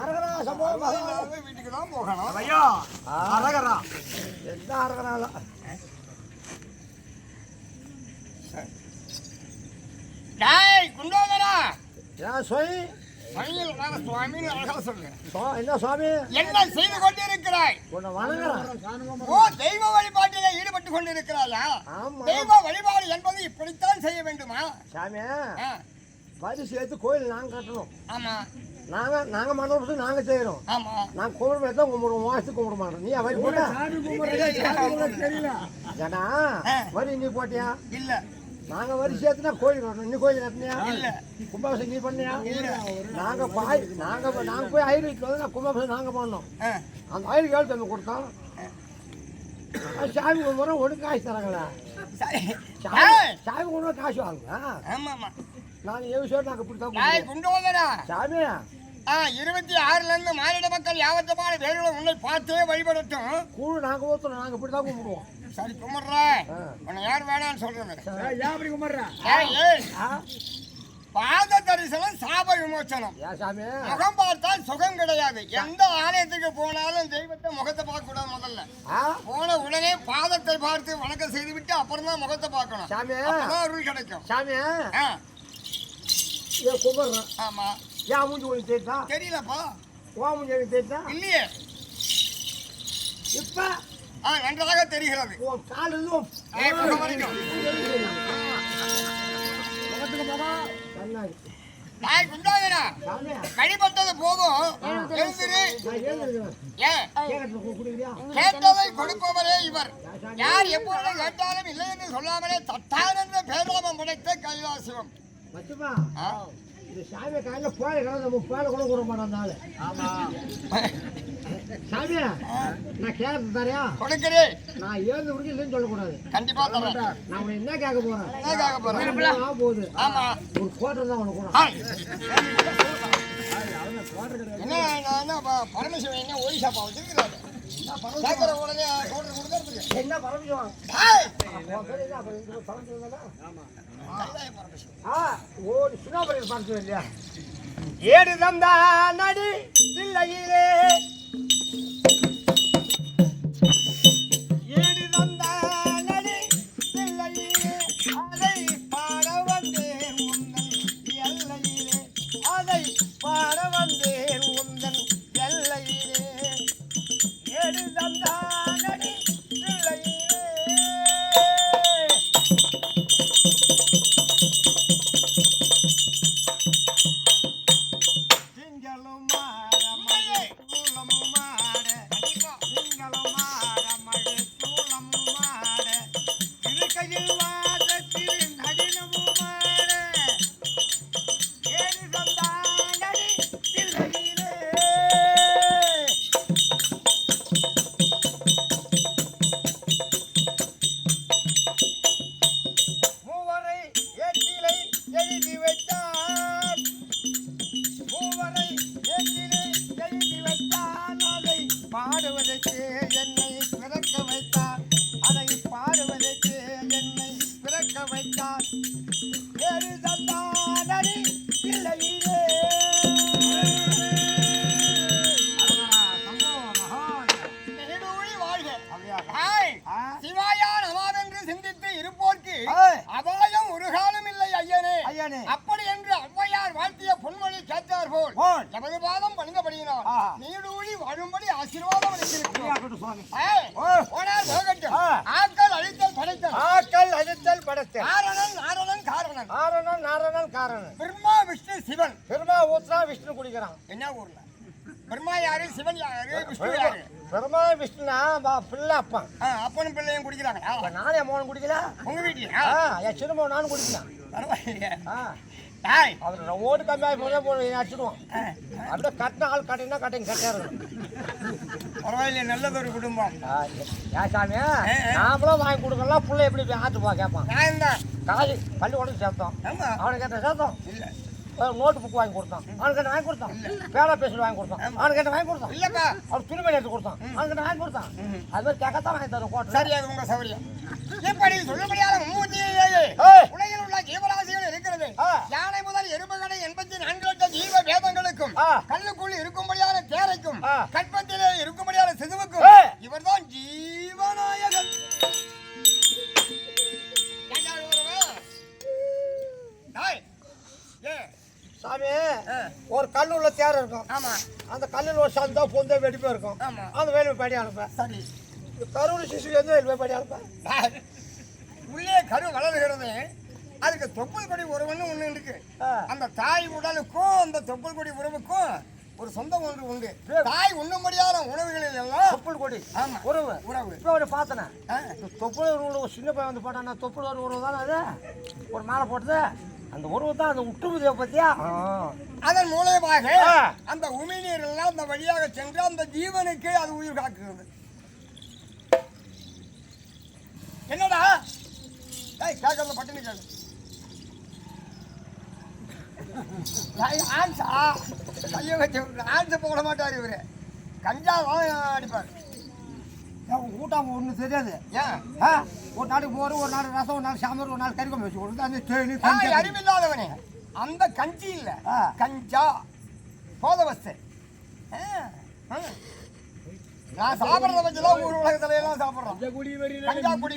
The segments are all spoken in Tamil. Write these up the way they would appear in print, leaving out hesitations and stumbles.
அரகரா சம்பவம் வீட்டுக்கு தான் போகணும். ஐயா அரகரா என்ன அரகரா? டேய் குண்டோதரா, ஏன் சுவாமி? சுவாமின்னு அழகா சொல்லுங்க. என்ன சுவாமி? என்ன செய்து கொண்டிருக்கிறாய்? உன்னை வணங்குறேன். ஓ, தெய்வ வழிபாட்டிலே ஈடுபட்டு கொண்டிருக்கிறாயா? தெய்வ வழிபாடு என்பது இப்படித்தான் செய்ய வேண்டுமா? சாமி வரி சேர்த்து கோயில் நாங்க கட்டணும். ஆமா, நாங்க மண்டபத்துக்கு நாங்க செய்யறோம். ஆமா, நாங்க கும்பிட தான் கும்பிடுவோம், மாசத்துக்கு கும்பிட மாட்டோம். நீ வரி போட்டா தெரியல. ஏன்னா வரி நீ போட்டியா? இல்ல. நாங்க வரி சேர்த்துனா கோயில் கட்டணும். நீ கோயில் கட்டினியா? இல்ல. கும்பாபிஷேகம் நீ பண்ணியா? நாங்க போய் ஆயுர்வேதிக்கு வந்து நான் கும்பாபிஷேகம் நாங்க பண்ணோம். அந்த ஆயுள் கேள்வி தம்பி கொடுத்தோம். சாமி கும்பிட ஒன்று காசு தராங்களா? சாமி கும்பிட காசு வாங்குங்க. நாங்க எவ்வளோ நாங்க பிடித்தா சாமி 26ல இருந்து மாநில மக்கள் யாவத்தமான வேறுகளை உன்னை பார்த்தே வழிபடட்டும். கூழ் நாங்க ஊத்துறோம். நாங்க இப்படிதான் கும்பிடுவோம். சரி கும்பிடுற. உன்னை யார் வேணான்னு சொல்றேன். பாத தரிசனம் சாப விமோச்சனம். முகம் பார்த்தால் சுகம் கிடையாது. எந்த ஆலயத்துக்கு போனாலும் தெய்வத்தை முகத்தை பார்க்க கூடாது. முதல்ல போன உடனே பாதத்தை பார்த்து வணக்கம் செய்து விட்டு அப்புறம் தான் முகத்தை பார்க்கணும். அப்பதான் அருள் கிடைக்கும். சாமி கும்பிடுறேன். ஆமா, ஏன் மூஞ்சி ஒன்று தேய்த்தா தெரியலப்பா. ஓ மூஞ்சி தேய்த்தா இல்லையே. இப்ப நன்றாக தெரிகிறது. வழிபட்டது போதும். கேட்டதை கொடுப்பவரே இவர். யார் எப்பொழுது கேட்டாலும் இல்லை என்று சொல்லாமலே தட்டானந்த பேராமம் படைத்த கைலாசிவம். சாமியை காலையில் போய் நம்ம போயில கூட கூட மாட்டாங்க. சாமியா நான் கேட்கறது தரையா? கொடுக்கிறேன். நான் ஏழு முடிஞ்சு இல்லைன்னு சொல்லக்கூடாது. கண்டிப்பா தரேன். நான் என்ன கேட்க போறேன்? என்ன கேட்க போறேன்? போகுது. ஆமா, ஒரு கோட்டை தான் உனக்கு கூட. என்ன பரமசிவன் என்ன ஒரிசாப்பா வச்சிருக்கிறாரு? கேட்கிற உடனே கோட்டை கொடுக்கறதுக்கு என்ன பரமசிவம்? இல்லையா? ஏடு தந்தா நடி இல்லையிலே ஏடு தந்தா நடி இல்லையிலே அதை பாட வந்தேன் உந்தன் எல்லையிலே அதை பாட வந்தேன் உந்தன் எல்லையிலே ஏடு தந்தா நடி இல்லையிலே. அப்படி என்று ஔவையார் வாழ்த்திய பொன்மொழி கேட்டார் போல் நமது பாதம் பணிந்தபடியினால் நீடூழி வாழும்படி ஆசீர்வாதம் அளித்திருக்கிறோம். ஆக்கல் அழித்தல் படைத்தல். ஆக்கல் அழித்தல் படைத்தல். நாரணன் நாரணன் காரணன். நாரணன் நாரணன் காரணன். பிரம்மா விஷ்ணு சிவன். பிரம்மா ஊத்ரா விஷ்ணு குடிக்கிறான். என்ன ஊர்ல? பிரம்மா யாரு, சிவன் யாரு, விஷ்ணு யாரு? பிரம்மா விஷ்ணுனா பிள்ளை அப்பா. அப்பனும் பிள்ளையும் குடிக்கிறாங்க. நானே மோகன் குடிக்கல. உங்க வீட்லயா? என் சின்னமோ நானும் குடிக்கலாம். பரவாயில்லையே. அவர் ஓட்டு கம்மியாகி போய் அடிச்சிடுவோம். அப்படியே கட்டின ஆள் கட்டினா கட்டிங்க கட்டாரு. பரவாயில்லையே, நல்லது ஒரு குடும்பம். ஏன் சாமி நாமளும் வாங்கி கொடுக்கலாம். பிள்ளை எப்படி ஆத்துப்பா கேட்பான். நான் தான் காலி பள்ளிக்கூடம் சேர்த்தோம். அவனுக்கு கேட்ட சேர்த்தோம். இல்லை நோட்டு புக் வாங்கி கொடுத்தான். அவனுக்கு வாங்கி கொடுத்தான். பேரா பேசுறது வாங்கி கொடுத்தான். அவனுக்கு வாங்கி கொடுத்தான். இல்லப்பா அவர் துணிமணி எடுத்து கொடுத்தான். அவனுக்கு வாங்கி கொடுத்தான். அது மாதிரி கேட்கத்தான் வாங்கி தரும் கோட்டை. சரி, அது உங்க சௌரியம். எப்படி சொல்லும்படியாக உலகில் உள்ள ஜீவராசிகள் இருக்கிறது. யானை முதல் எறும்புகளை 84 லட்சம் ஜீவ வேதங்களுக்கும் கல்லுக்குள் இருக்கும்படியான சிசுவுக்கும் கற்பத்திலே இருக்கும்படியான சிசுவுக்கும் இவர்தான் ஜீவநாயகன். சாமி ஒரு கல் உள்ள தேர் இருக்கும். ஆமா. அந்த கல்லில் ஒரு சந்தா பொந்த வெடிப்பே இருக்கும். ஆமா. அந்த வேலை படி அனுப்பேன். சரி, கருவுல சிசு எந்த வேலை படி அனுப்பேன்? உள்ளே கரு வளர்கிறது. அதுக்கு தொப்புள் கொடி உறவுன்னு ஒண்ணு இருக்கு. அந்த தாய் உடலுக்கும் அந்த தொப்புள் கொடி உறவுக்கும் ஒரு சொந்தம் ஒன்று உண்டு. தாய் உண்ண முடியாத உணவுகளில் எல்லாம் தொப்புள் கொடி உறவு உறவு. இப்போ ஒரு பார்த்தேன், தொப்புள் ஒரு சின்ன பையன் வந்து போட்டான். தொப்புள் ஒரு உறவு தானே அது. ஒரு மாலை போட்டது அந்த உறவு தான் அந்த உட்டுமுதிய பத்தியா. அதன் மூலமாக அந்த உமிழ்நீர் எல்லாம் அந்த வழியாக சென்று அந்த ஜீவனுக்கு அது உயிர் காக்குகிறது. என்னடா கேட்கறது பட்டினி கேளு. கையை வச்சு ஆன்சர் போட மாட்டார் இவரு. கஞ்சா தான் அடிப்பார். கூட்டாம ஒன்றும் தெரியாது. ஏன் ஒரு நாளைக்கு போற, ஒரு நாள் ரசம், ஒரு நாள் சாம்பார், ஒரு நாள் கறிக்கம் வச்சு கொடுத்து அந்த தேனி அறிவில்லாதவனே. அந்த கஞ்சி இல்ல, கஞ்சா போதவஸ்தை. நான் சாப்பிட்றத வச்சுதான் ஊர் உலகத்துல எல்லாம் சாப்பிட்றோம். கஞ்சா குடி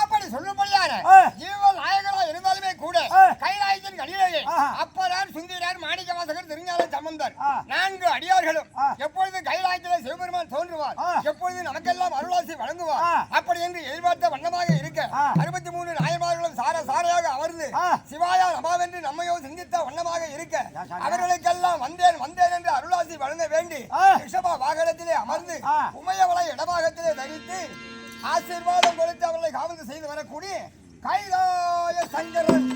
அப்படி சொல்லும்படியான ஜீவன் நாயகரா இருந்தாலுமே கூட கைலாயத்தின் கடிலேயே அப்பரார் சுந்தரார் மாணிக்க வாசகர் திருஞான சம்பந்தர் 4 அடியார்களும் எப்பொழுது கைலாயத்திலே சிவபெருமான் தோன்றுவார், எப்பொழுது நமக்கெல்லாம் அருளாசி வழங்குவார் அப்படி என்று எதிர்பார்த்த வண்ணமாக இருக்க 63 நாயன்மார்களும் சாரையாக அமர்ந்து சிவாயா நமாவென்று நம்மையோ சிந்தித்த வண்ணமாக இருக்க அவர்களுக்கெல்லாம் வந்தேன் வந்தேன் என்று அருளாசி வழங்க வேண்டி ரிஷபா வாகனத்திலே அமர்ந்து உமையவளை இடபாகத்திலே தரித்து ஆசீர்வாதம் கொடுத்து அவர்களை காவந்து செய்து வரக்கூடிய கைலாய சங்கரன்